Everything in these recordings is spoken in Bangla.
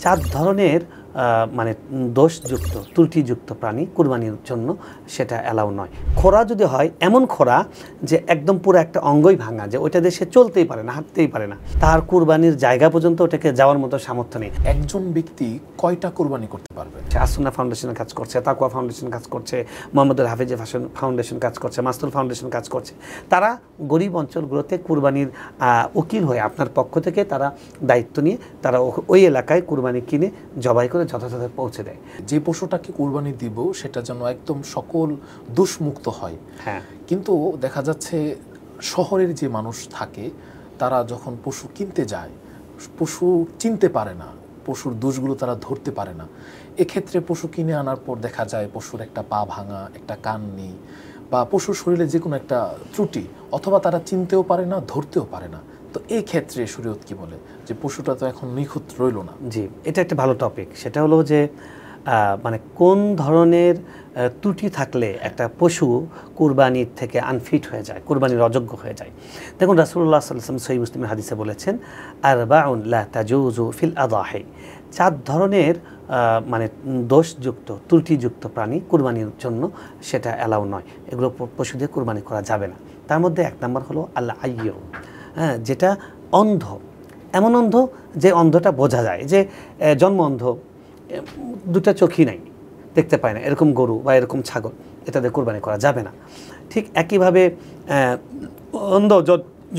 চার ধরনের মানে দোষযুক্ত ত্রুটিযুক্ত প্রাণী কুরবানির জন্য সেটা অ্যালাউ নয়। খোরা যদি হয় এমন খোরা যে একদম পুরো একটা অঙ্গই ভাঙা, যে ওইটা দিয়ে সে চলতেই পারে না, হাঁটতেই পারে না, তার কুরবানির জায়গা পর্যন্ত ওটাকে যাওয়ার মতো সামর্থ্য নেই। একজন ব্যক্তি কয়টা কুরবানি করতে পারবে? আসুন্নাহ ফাউন্ডেশন কাজ করছে, তাকওয়া ফাউন্ডেশন কাজ করছে, মোহাম্মদুল হাফিজ ফাউন্ডেশন কাজ করছে, মাসতুল ফাউন্ডেশন কাজ করছে। তারা গরিব অঞ্চলগুলোতে কুরবানির উকিল হয়ে আপনার পক্ষ থেকে তারা দায়িত্ব নিয়ে তারা ওই এলাকায় কুরবানি কিনে জবাই করে যথাযথ পৌঁছে দেয়। যে পশুটাকে কুরবানি দিব সেটা যেন একদম সকল দোষমুক্ত হয়। হ্যাঁ, কিন্তু দেখা যাচ্ছে শহরের যে মানুষ থাকে তারা যখন পশু কিনতে যায় পশু চিনতে পারে না, পশুর দোষগুলো তারা ধরতে পারে না। এক্ষেত্রে পশু কিনে আনার পর দেখা যায় পশুর একটা পা ভাঙা, একটা কান নেই, বা পশুর শরীরে যে কোনো একটা ত্রুটি, অথবা তারা চিনতেও পারে না, ধরতেও পারে না। তো এই ক্ষেত্রে শরীয়ত কি বলে যে পশুটা তো এখন নিখুঁত রইল না? জি, এটা একটা ভালো টপিক। সেটা হলো যে মানে কোন ধরনের ত্রুটি থাকলে একটা পশু কুরবানির থেকে আনফিট হয়ে যায়, কুরবানির অযোগ্য হয়ে যায়। দেখুন, রাসূলুল্লাহ সাল্লাল্লাহু আলাইহি ওয়াসাল্লাম সহিহ মুসলিমের হাদিসে বলেছেন, আরবাউন লা তাজুজু ফিল আদাহি। চার ধরনের মানে দোষযুক্ত ত্রুটিযুক্ত প্রাণী কুরবানির জন্য সেটা অ্যালাউ নয়, এগুলো পশু দিয়ে কুরবানি করা যাবে না। তার মধ্যে এক নম্বর হলো আল আইয়ু, হ্যাঁ, যেটা অন্ধ, এমন অন্ধ যে অন্ধটা বোঝা যায়, যে জন্ম অন্ধ, দুটা চোখই নাই, দেখতে পায় না, এরকম গরু বা এরকম ছাগল, এটাতে কোরবানি করা যাবে না। ঠিক একইভাবে অন্ধ,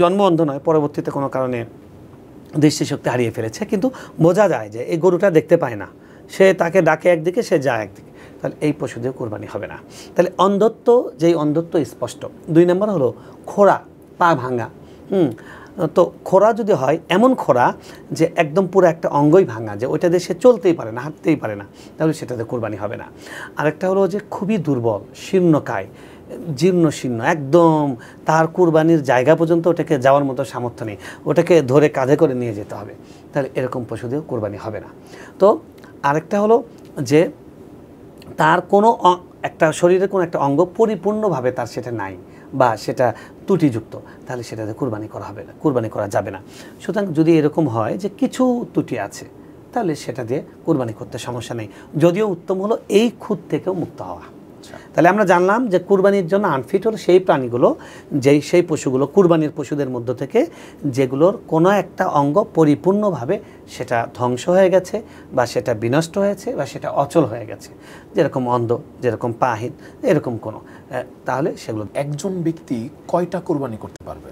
জন্ম অন্ধ নয়, পরবর্তীতে কোনো কারণে দৃষ্টিশক্তি হারিয়ে ফেলেছে, কিন্তু বোঝা যায় যে এই গরুটা দেখতে পায় না, সে তাকে ডাকে একদিকে, সে যায় একদিকে, তাহলে এই পশু দিয়ে কোরবানি হবে না। তাহলে অন্ধত্ব, যেই অন্ধত্ব স্পষ্ট। দুই নম্বর হলো খোরা, পা ভাঙা। তো খোরা যদি হয় এমন খোরা যে একদম পুরো একটা অঙ্গই ভাঙা, যে ওইটা দিয়ে সে চলতেই পারে না, হাঁটতেই পারে না, তাহলে সেটাতে কোরবানি হবে না। আরেকটা হলো যে খুবই দুর্বল, শীর্ণকায়, জীর্ণ শীর্ণ, একদম তার কুরবানির জায়গা পর্যন্ত ওটাকে যাওয়ার মতো সামর্থ্য নেই, ওটাকে ধরে কাঁধে করে নিয়ে যেতে হবে, তাহলে এরকম পশু দিয়েও কোরবানি হবে না। তো আরেকটা হলো যে তার কোনো একটা শরীরের কোনো একটা অঙ্গ পরিপূর্ণভাবে তার সেটা নাই, বা সেটা ত্রুটিযুক্ত, তাহলে সেটাতে কুরবানি করা হবে না, কুরবানি করা যাবে না। সুতরাং যদি এরকম হয় যে কিছু ত্রুটি আছে, তাহলে সেটা দিয়ে কুরবানি করতে সমস্যা নেই, যদিও উত্তম হলো এই খুঁত থেকেও মুক্ত হওয়া। তাহলে আমরা জানলাম যে কুরবানির জন্য আনফিট হলো সেই প্রাণীগুলো, সেই পশুগুলো কুরবানির পশুদের মধ্য থেকে যেগুলোর কোনো একটা অঙ্গ পরিপূর্ণভাবে সেটা ধ্বংস হয়ে গেছে, বা সেটা বিনষ্ট হয়েছে, বা সেটা অচল হয়ে গেছে, যেরকম অন্ধ, যেরকম পাহীন, এরকম কোনো, তাহলে সেগুলো। একজন ব্যক্তি কয়টা কুরবানি করতে পারবে?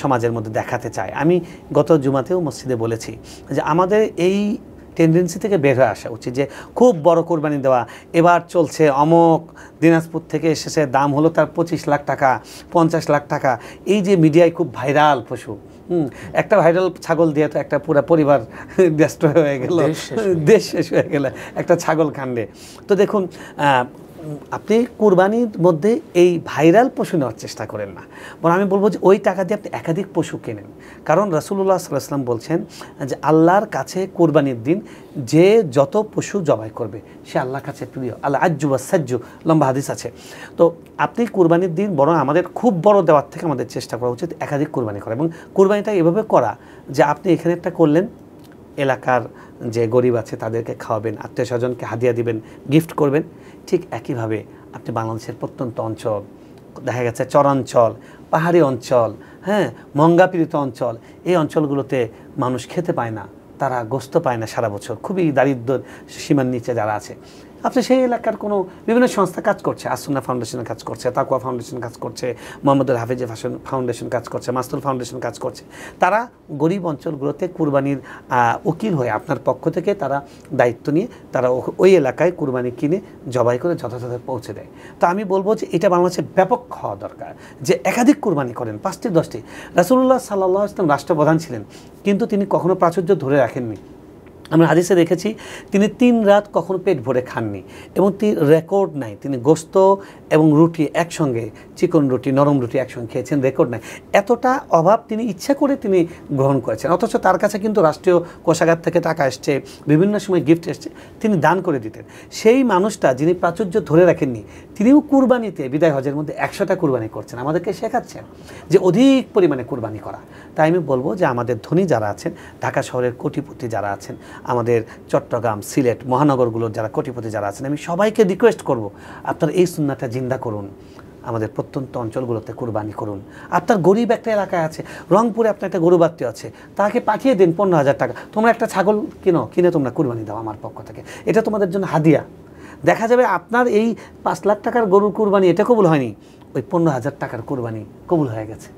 সমাজের মধ্যে দেখাতে চায়। আমি গত জুমাতেও মসজিদে বলেছি যে আমাদের এই টেন্ডেন্সি থেকে বের হয়ে আসা উচিত, যে খুব বড় কোরবানি দেওয়া। এবার চলছে অমক দিনাজপুর থেকে এসেছে, দাম হলো তার 25 লাখ টাকা, 50 লাখ টাকা। এই যে মিডিয়ায় খুব ভাইরাল পশু, একটা ভাইরাল ছাগল দিয়ে তো একটা পুরো পরিবার ব্যস্ত হয়ে গেল, দেশ শেষ হয়ে গেল একটা ছাগল কাণ্ডে। তো দেখুন, আপনি কুরবানির মধ্যে এই ভাইরাল পশু নেওয়ার চেষ্টা করেন না, বরং আমি বলবো যে ওই টাকা দিয়ে আপনি একাধিক পশু কেনেন। কারণ রাসূলুল্লাহ সাল্লাল্লাহু আলাইহি ওয়াসাল্লাম বলছেন যে আল্লাহর কাছে কুরবানির দিন যে যত পশু জবাই করবে সে আল্লাহর কাছে প্রিয়। আল্লাহ আজ্জু বা সাজ্জু, লম্বা হাদিস আছে। তো আপনি কুরবানির দিন বরং আমাদের খুব বড় দেওয়ার থেকে আমাদের চেষ্টা করা উচিত একাধিক কুরবানি করা, এবং কুরবানিটা এভাবে করা যে আপনি এখানে একটা করলেন, এলাকার যে গরিব আছে তাদেরকে খাওয়াবেন, আত্মীয় স্বজনকে হাদিয়া দিবেন, গিফট করবেন। ঠিক একইভাবে আপনি বাংলাদেশের প্রত্যন্ত অঞ্চল, দেখা গেছে চরাঞ্চল, পাহাড়ি অঞ্চল, হ্যাঁ, মঙ্গাপীড়িত অঞ্চল, এই অঞ্চলগুলোতে মানুষ খেতে পায় না, তারা গোস্ত পায় না সারা বছর, খুবই দারিদ্র সীমার নিচে যারা আছে, আপনি সেই এলাকার কোনো বিভিন্ন সংস্থা কাজ করছে, আসুন্নাহ ফাউন্ডেশন কাজ করছে, তাকওয়া ফাউন্ডেশন কাজ করছে, মোহাম্মদুল হাফিজ ফাউন্ডেশন কাজ করছে, মাসতুল ফাউন্ডেশন কাজ করছে। তারা গরিব অঞ্চলগুলোতে কুরবানির উকিল হয়ে আপনার পক্ষ থেকে তারা দায়িত্ব নিয়ে তারা ওই এলাকায় কুরবানি কিনে জবাই করে যথাযথ পৌঁছে দেয়। তো আমি বলবো যে এটা বাংলাদেশে ব্যাপক হওয়া দরকার, যে একাধিক কুরবানি করেন, 5টি 10টি। রাসূলুল্লাহ সাল্লাল্লাহু আলাইহি ওয়াসাল্লাম রাষ্ট্রপ্রধান ছিলেন, কিন্তু তিনি কখনো প্রাচুর্য ধরে রাখেননি। আমরা হাদিসে দেখেছি তিনি 3 রাত কখনো পেট ভরে খাননি, এবং রেকর্ড নাই তিনি গোস্ত এবং রুটি একসঙ্গে, চিকন রুটি নরম রুটি একসঙ্গে খেয়েছেন, রেকর্ড নাই। এতটা অভাব তিনি ইচ্ছা করে তিনি গ্রহণ করেছেন, অথচ তার কাছে কিন্তু রাষ্ট্রীয় কোষাগার থেকে টাকা এসছে, বিভিন্ন সময় গিফট এসছে, তিনি দান করে দিতেন। সেই মানুষটা যিনি প্রাচুর্য ধরে রাখেননি, তিনিও কুরবানিতে বিদায় হজের মধ্যে 100টা কুরবানি করছেন, আমাদেরকে শেখাচ্ছেন যে অধিক পরিমাণে কুরবানি করা। তাই আমি বলবো যে আমাদের ধনী যারা আছেন, ঢাকা শহরের কোটিপতি যারা আছেন, আমাদের চট্টগ্রাম, সিলেট মহানগরগুলোর যারা কোটিপতি যারা আছেন, আমি সবাইকে রিকোয়েস্ট করব, আপনারা এই সুন্নাহটা জিন্দা করুন, আমাদের প্রত্যন্ত অঞ্চলগুলোতে কুরবানি করুন। আপনার গরিব একটা এলাকায় আছে, রংপুরে আপনার একটা গরু বাড়তি আছে, তাকে পাঠিয়ে দিন 15,000 টাকা, তোমরা একটা ছাগল কিনে তোমরা কুরবানি দাও আমার পক্ষ থেকে, এটা তোমাদের জন্য হাদিয়া। দেখা যাবে আপনার এই 5 লাখ টাকার গরুর কুরবানি এটা কবুল হয়নি, ওই 15,000 টাকার কুরবানি কবুল হয়ে গেছে।